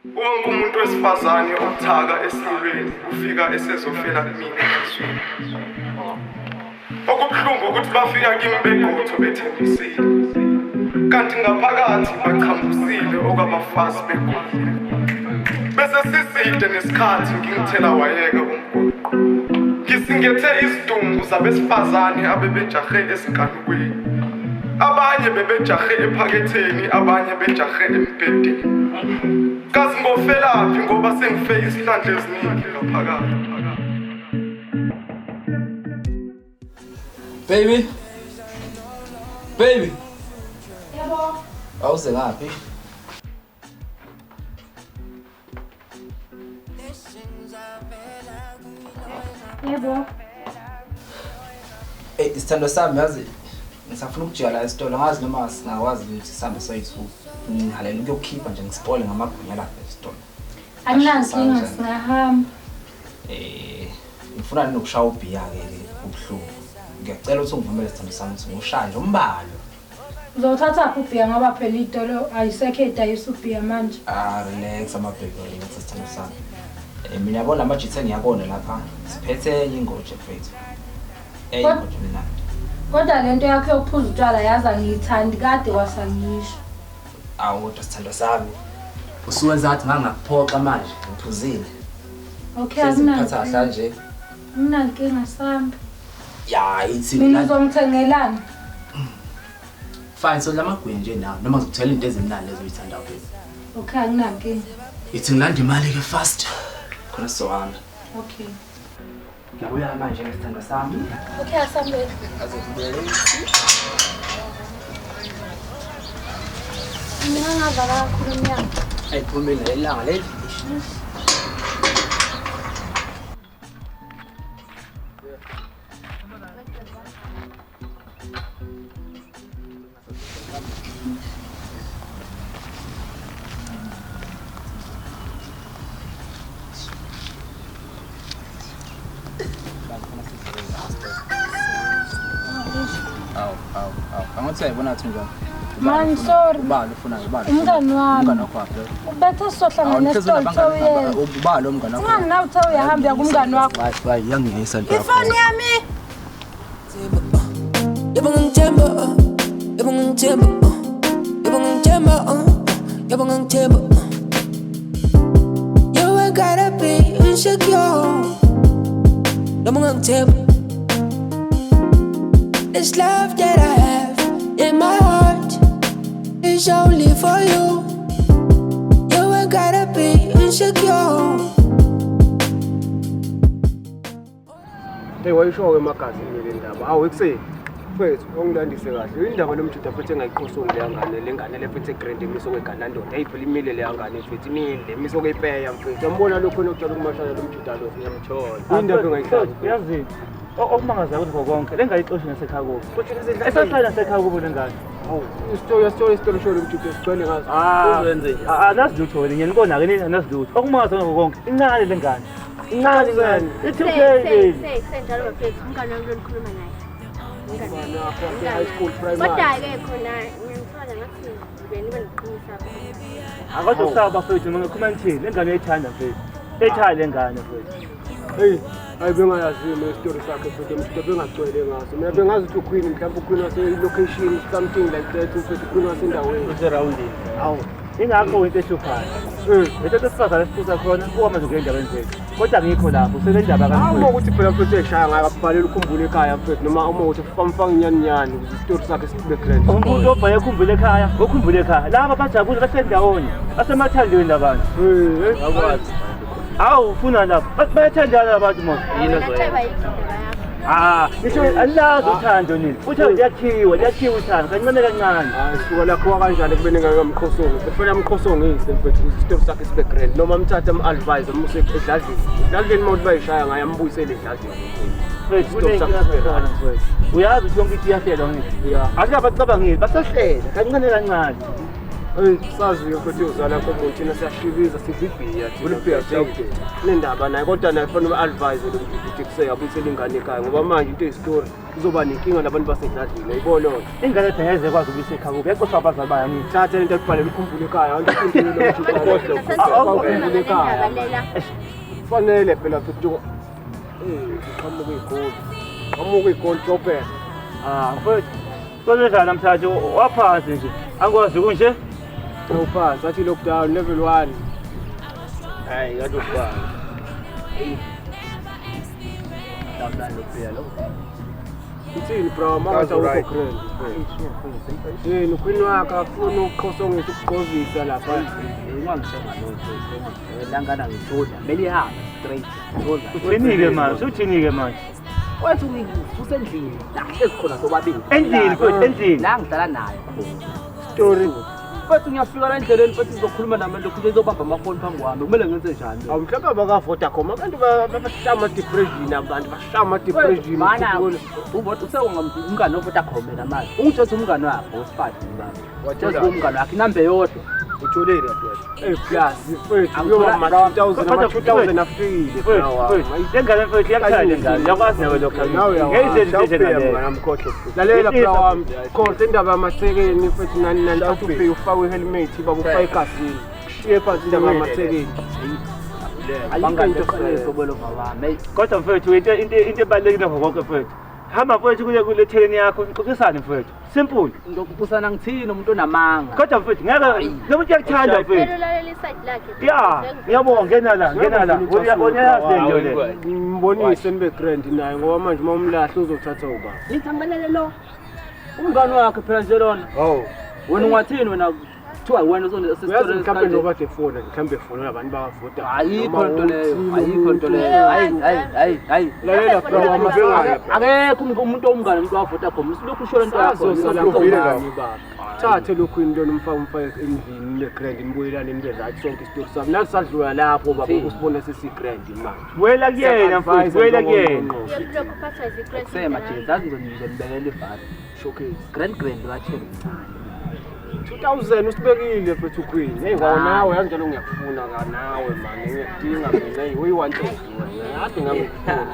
Wonke umuntu wesifazane othaka esilweni ufika esezofela kumina ezweni. Okubuhlungu ukuthi bafika kimi begotho bethembisile. Kanti ngaphakathi bachambusile okwabafazi begolile. Bese siside nesikhathi ngingithela wayeka umgoqo. Ngisingethe izidumbu zabesifazane abebejahe esiganukweni. Abanye bebejahe ephaketheni, abanye bejahe embhedeni. Kazi ngofelaphi ngoba sengife isihlandla eziningi ngaphakathi. Baby. Yebo. Awuze ngaphi? Yebo. Isithando sami yazi ngisafuna ukujika la esitolo ngazi noma singakwazi ukuthi sihambe soyithu. Ngihalela ukuyokhipha nje ngisipole ngamagwinya lapha esitolo. Anginankinga singahamba. Ngifuna nokushaya ubhiya ke ubuhlungu. Ngiyacela ukuthi ungivumele isithando sami ukuthi ngishaya nje umbalo. Uzothatha ubhiya ngoba phela itolo ayisekho edayisa ubhiya manje. Relax amabheki ngathi sithando sami. Mina yabona amajithe ngiyabona lapha. Siphethe ingoje mfethu. Ingoje mina. Kodwa lento yakho yokuphuza utshwala yaza ngiyithandi kade wasangisho. Kodwa sithando sami. Usuwenza athi ngangakuphoqa manje ngiphuzile. Okay, akunankinga. Ngiphatha nje. Anginankinga sami. Ya, ithi Mina uzongithengelana. Fine, so lamagwinya nje nawe noma ngikuthela into ezimnandi ezoyithanda phela. Okay, anginankinga. Ithi ngilanda imali ke fast. Khona sohamba. Okay. Ngiyabuya manje ngesithando sami. Okay, asambe. Azokubele. Mina ngavala kakhulu umnyango. Ayiphumile ilanga leli. Angithi ayibona athi njani? Man, sorry. Ubalo ufunayo ubalo. Umngani wami. Umngani wakho lapha. Ubethe sohlangana nesitolo yena. Ubalo umngani wakho. Singani nawe uthe uyahamba kumngani wakho. Hayi yangiyisa lapha. Ifoni yami. You ain't gotta be insecure. This love that I have in my heart is only for you. You ain't gotta be insecure. Hey, wayisho emagazi le ndaba. Awu ekuseni. Mfethu, ongidandise kahle. Indaba lomjuda futhi engayiqosongi le ngane, le ngane le futhi egrand imiso kwegana ndoda. Ayiphela imile le ngane mfethu, imile imiso kwepeya mfethu. Yambona lokho nokujala kumashaya lomjuda lo ngiyamthola. Indaba engayihlazi. Yazi okumangaza ukuthi konke lengayixoshi nasekhaya kubo. Esahlala nasekhaya kubo lengane. Awu, isitolo show lomjuda sigcwele ngazi. Uzenze nje. Nasidutho wena ngiyanibona ke nina nasidutho. Okumangaza konke incane lengane. Incane ngani? Ithi okay. Senjalo bafethu umngane wami lonikhuluma naye. High school primary. Kodwa-ke khona ngiyangithola ngathi ngibe niqinisa. Akazosaba bafethu noma ngicommentile lengane ethanda mfethu. Ethanda lengane mfethu. Hey, ayibengayazi mina story sakhe futhi mhlawumbe engagcwele ngaso. Mina bengazi ukuthi uQueen mhlawumbe uQueen wase location something like that futhi uQueen wase endaweni. Useroundini. Awu. Ingakho into ehluphayo. Bethe sifazana sifuza khona uma nje ngendaba zethu. Kodwa ngikho lapho selendaba kakhulu. Uma ukuthi phela futhi eshaya ngayo akubhalele ukhumbule ekhaya mfethu noma uma ukuthi mfanga inyani ukuze story sakhe sibe grand. Umuntu obhaye ukhumbule ekhaya, ukhumbule ekhaya. Laba bajabule basendawonye, basemathandweni labantu. Akwazi. Awu ufuna lapha. Bayathandana abantu mos. Yini zoyena? Ngisho alazi uthando nini. Uthando liyakhiwa uthando kancane kancane. Suka lakho kanjani kubene ngamkhosongo. Kufanele amkhosongise mfethu story sakhe sibe grand noma mthatha am-advise amuse edladleni. Edladleni mawuthi bayishaya ngayo ambuyisele edladleni. Uyazi ukuthi yonke into iyahlelwa ngithi. Akuyabacabangile basahlela kancane kancane. Hey, sazi ukuthi uzala komuntu thina siyashibiza sizibhiya thina. Nendaba naye kodwa naye fanele advise ukuthi kuseyabuyisela ingane ekhaya ngoba manje into eyistory kuzoba nenkinga labantu basedladlile yibona lo. Ingane eheze kwazi ukuyisa ekhaya kubi yaqoqa abazali bayo ngithi Thatha into ekubhalele ukhumbule ekhaya abantu ukhumbule ukhumbule ekhaya. Fanele phela futhi qhamuka igoli. Qamuka igoli jobhela. Mfowethu konjani namhlanje waphansi nje angikwazi kunje Awuphansi athi lockdown level 1. Hayi ngadokubhala. damlando phela lo Ithini bro mawatha ukhokhrela. Yini ukhwini wakhe afuna ukuqhosongisa ukuqhozisa lapha. ungangisenga lutho langana ngithola kumele ihambe straight uthinike manje uthinike manje Wathi usendlini la ezikhona sobabili. endlini mfowethu endlini La ngihlala naye. Story. Mfethu ngiyafika la endleleni mfethu sizokhuluma nabantu ukuthi izobamba amafoni phambi kwami. Kumele ngenze njani? Awumhlaba abakavotacom abantu bashama depression abantu bashama depression. Mana uvote usewungamngani oVodacom manje. Ungitshela umngani wakho wesifati baba. Wathi umngani wakhe inamba yodwa. Utholile yadwa. Plus mfethu kuyoba ma 2000 afikile bro. lengane mfowethu iyakuthanda ngane yakwazi nawe lokho ngeyizenze namkhohle. Lalela bro wami. Konke indaba yamasekeni mfethu nani ufike ufake ihelmet bakufaka egasini. Kushiye phansi indaba yamasekeni. Ayikho into efanele sobolo baba. kodwa mfowethu into ebalulekile ngakho mfowethu hamba mfowethu kule theleni yakho nixoxisane mfowethu simple Ngokukusana ngithini umuntu onamanga. kodwa mfowethu ngeke lo muntu uyakuthanda mfowethu ulalela iside lakhe ya ngiyabonga ngena la uyayazi lento le Ngimbonise nibe grand naye ngoba manje mawumlahla uzothatha uba. Nithi angibelele lo. Umngani wakhe phela nje lona. Oh. Wena ungathini wena kuthiwa wena Uyazi uzone mhlawumbe njengoba defona mhlawumbe efona abantu bavota. ayikho into leyo ayikho into leyo hayi Lalela bro wamavengane. akekho umuntu omngane umuntu waVodacom silokhu usho lento yakho Sazosaluvile baba. Thathe lokhu into nomfaka endlini ne grand nibuyelane nibe right sonke isitori sami. Nasadlula lapho baba usibone sesi grand manje. wela kuyena mfowethu wela kuyena yokulokhu phathwa izikresi sema nje zazi ngizonibekela ivali Showcase. grand wathini 2000 usibekile mfethu queen. Hey nawe kanjalo ngiyakufuna nawe man ngiyadinga mina uyi-1 wena. Ade ngakufuna.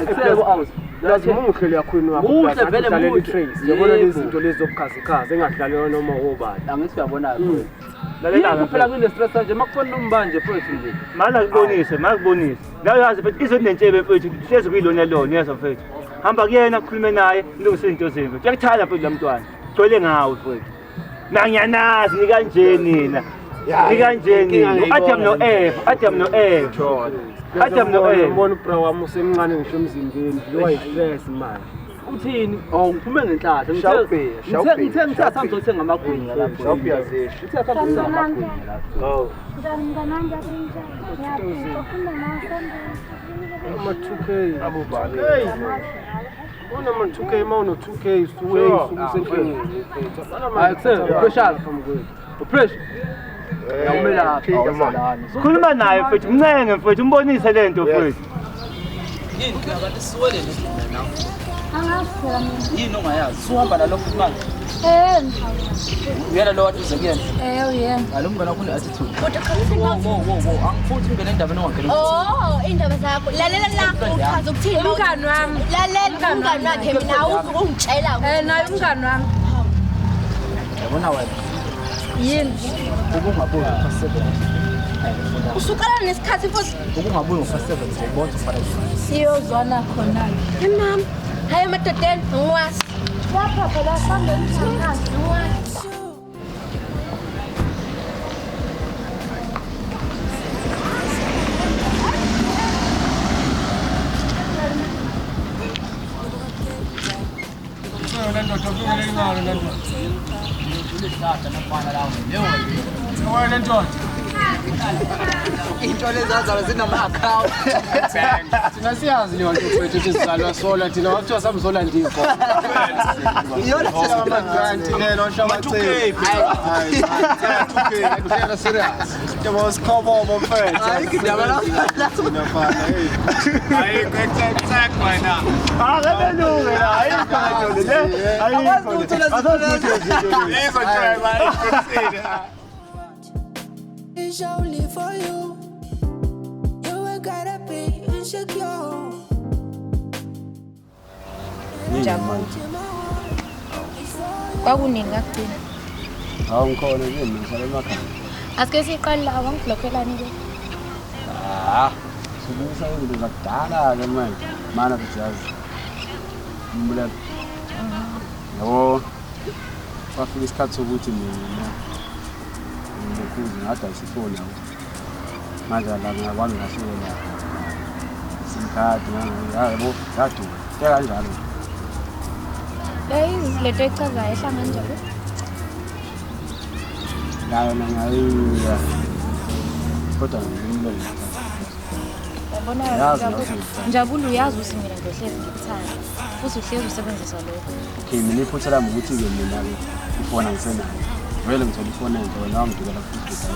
Eksebo aus Yazi muhle liyakhwini wakho. Muhle vele muhle. Trace. Yabona lezi zinto lezi zobukhazikhazi engadlaliwa noma ubani. angithi uyabona lalela phela kule stress nje makufona umbanje mfethu nje mana kubonise la yazi mfethu izonentshebe mfethu hlezi kuyilona lona yazi mfethu hamba kuyena ukhulume naye nilungise izinto zenu mfethu uyakuthanda mfethu la mntwana gcwele ngawe mfethu nangiyanazi ni kanje nina ni kanje nina Adam no Eve Adam no Eve Ubona bro wami usemncane ngisho emzimbeni lowa yi-stress manje. uthini ngiphume ngenhlahla ngithe ngithatha ngizothenga amagwinya lapho Shawuphiyazisha. ngithatha ngizothenga amagwinya lapho Oh. mnganami ngiyafunda Ama 2K abubani. Hey. Bona ama 2K mawuno 2K suwe usenkingeni. hayi pressure pressure yawumela lapha khuluma naye mfethu mncenge mfethu umbonise lento mfethu yini ngabantu siwele nendlela nawe angaziphela mina yini ongayazi suhamba nalokho manje uyena lo wathi uze kuyena uyena ngalo mngane wakho une-attitude kodwa khaniseka angifuni ungene endabeni ongangena indaba zakho lalela la uchaza ukuthini umngani wami lalela umngani wakhe mina awuzi ungitshela naye umngani wami yabona wena yini ubungabuyi ngo-7 usukala nesikhathi futhi ubungabuyi ngo-7 ngiyayibona ufana siyozwana khona-ke mama hayi emadodeni angiwazi lapha phela sambeni angiwazi ulihlahla nokufana lawo leyo Wena ndoda. Into lezazalo zinama-account. Thina siyazi leyo nto mfethu ukuthi sizalwa sola thina wakuthiwa samzola ndiko. Iyona thina mama-grant Yena washabatheli. Hayi, kushela serious. Njengoba sikhobobo mfethu. Hayi indaba lapho. Nafana hey. Hayi kwethack wena. Akabelunge la, ayikho le. Ayikho. Yebo driver, ikusini. It's only for you. You ain't gotta be insecure. Jabulu. Kwakunini kakuthina? Hawu ngikhona nje ngihlala emakhaya. Asike siqale la wangiblokhelani ke? Silungisa izinto zakudala-ke manje. Mana kujazi. Mbulelo. Yabo. Kwafika isikhathi sokuthi mina ngikuze ngadayisa ifoni yawo. Manje la ngiyakwazi ngahlela. Simkhadi yabo yaduma. Ke kanjalo. Leto echazayo ehlanga njalo? Nayo nangayiya. Kodwa ngimlele. Yabona Njabulu uyazi ukuthi mina ngihlezi ngikuthanda. Futhi uhlezi usebenzisa lokho. Okay, mina iphutha lami ukuthi ke mina-ke ifoni angisenayo. Vele ngithola ifoni enhle wena wangidukela futhi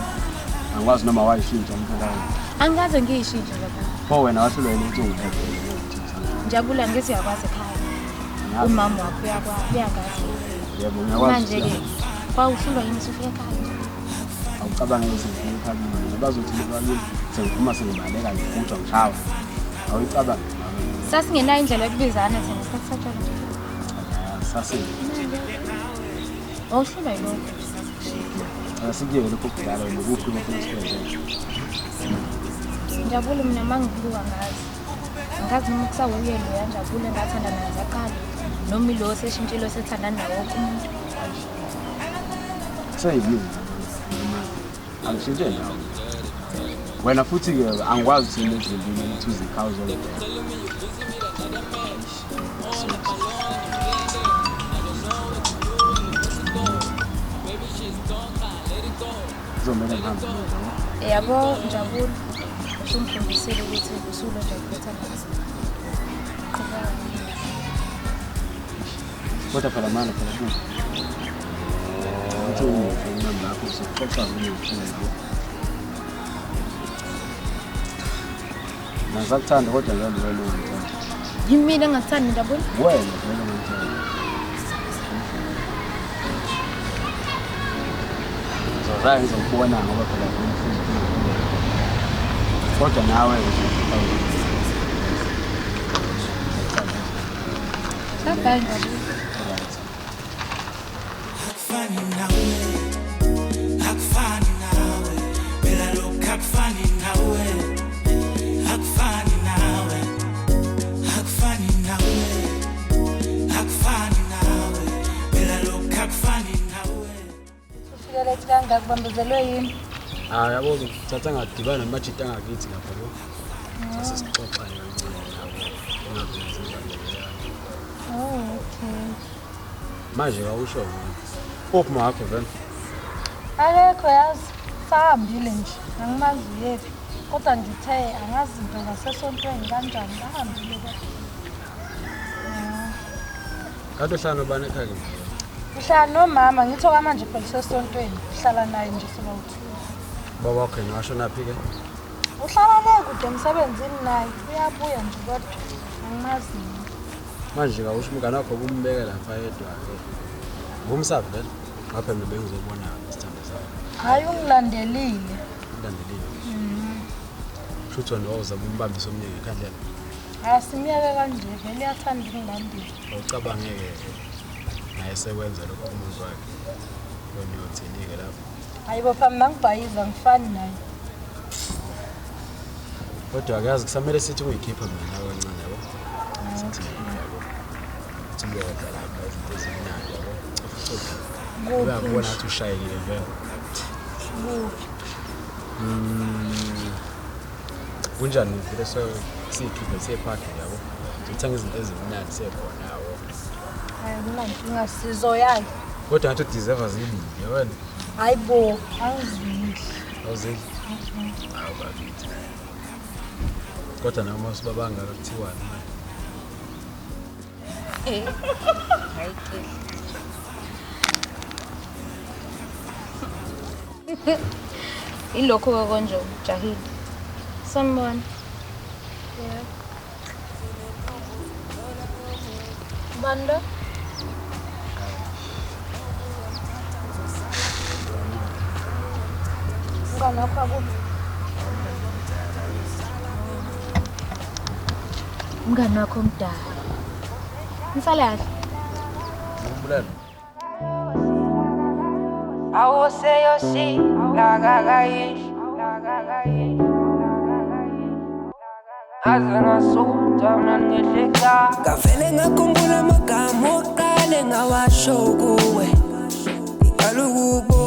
angikwazi noma wayishintsha umphakathi. Angikaze ngiyishintshe lapha. Pho wena wahlulwa yini ukuthi ungiphethe? Njabula ngithi uyakwazi ekhaya. Umama wakho uyakwazi. Yebo ngiyakwazi. Manje-ke kwawuhlulwa yini usufika ekhaya? Awucabange ukuthi ngifuna ekhaya. Bazothi lebalini sengiphuma sengibaleka ngivutshwa ngishawa. Awuyicabange. Sasingenayo indlela yokubizana thina isikhathi satshalo nje. Sasini. Awuhlulwa yilokho. Asikuyeke lokho kudala nokuphi bafuna isikwenze. Njabula mina mangibuka ngazi. Ngazi noma kusawuye lo yanjabula engathanda naye zaqala. Noma ilo seshintshilo sethandana nawo wonke umuntu. Seyini. Angishintshe ndawo. Wena futhi ke angikwazi ukuthi nezindlela ukuthi uzikhawu zolokho. Zomela ngihambe nje. Yabo Njabula ushungifundisile ukuthi usulo nje ukuthanda. Kodwa phela manje phela kuthi. Ukuthi ungifuna lapho sokuxoxa ngomthunzi. Nasakuthanda kodwa ngeke ngibone ngithanda. Yimina engakuthandi Njabula? Wena vele ngithanda. Zozaya ngizokubona ngoba phela ngumfundi. Kodwa nawe Bye Njabula. Akufani nawe, akufani nawe, phela lokhu akufani nawe, akufani nawe, akufani nawe, akufani nawe, phela lokhu akufani nawe. Ufikele kangaka kubambezelwe yini? Yabo ngithatha ngadibana namajita angakithi lapha lo. Sasixoxa kancane nabo. Oh, okay. Manje awusho uphi makho vele? Akekho yazi, sahambile nje. Angimazi yephi. Kodwa ngithe angazi into ngasesontweni kanjani bahambile kodwa. Kade uhlala nobani ekhaya ke? Uhlala nomama ngithoka manje phela sesontweni. Uhlala naye nje sobawuthiwa. Baba wakho ngasho naphi ke? Uhlala la kude emsebenzini naye. Uyabuya nje kodwa angimazi. Manje ka usho umngane wakho kumbeka lapha yedwa ke. Ngumsafi vele. Ngapha mina bengizobona isithando sakho. Hayi ungilandelile. Ulandelile. Shutho nowuzama umbambisa omnye ekhandlela. Asimiyeke kanje vele iyathanda ukungilandela. Awucabangeke naye sekwenza lokho umuntu wakhe. Yona uyothini-ke lapho. Hayibo phela mangibhayiza ngifani naye. Kodwa akazi kusamele sithi uyikhipha mina kancane yabo. Sithi yabo. Thimbe lapha izinto ezimnandi yabo. Uyabona ukuthi ushayekile vele. Kunjani vele siyikhiphe siyephakhe yabo. Sithenga izinto ezimnandi sekhona yabo. Hayi manje ngasizo yakhe. Kodwa ngathi udeserve zilile wena. Hayibo angizwile. awuzeli awubakithi kodwa noma usibabanga kuthiwani hayi ilokho konje ujahile sanibona Bando? Ngana kwa umngani wakho omdala nisale kahle umbulelo awuseyosi lakakayish ngavele ngakhumbula amagama oqale ngawasho kuwe ngicala ukubo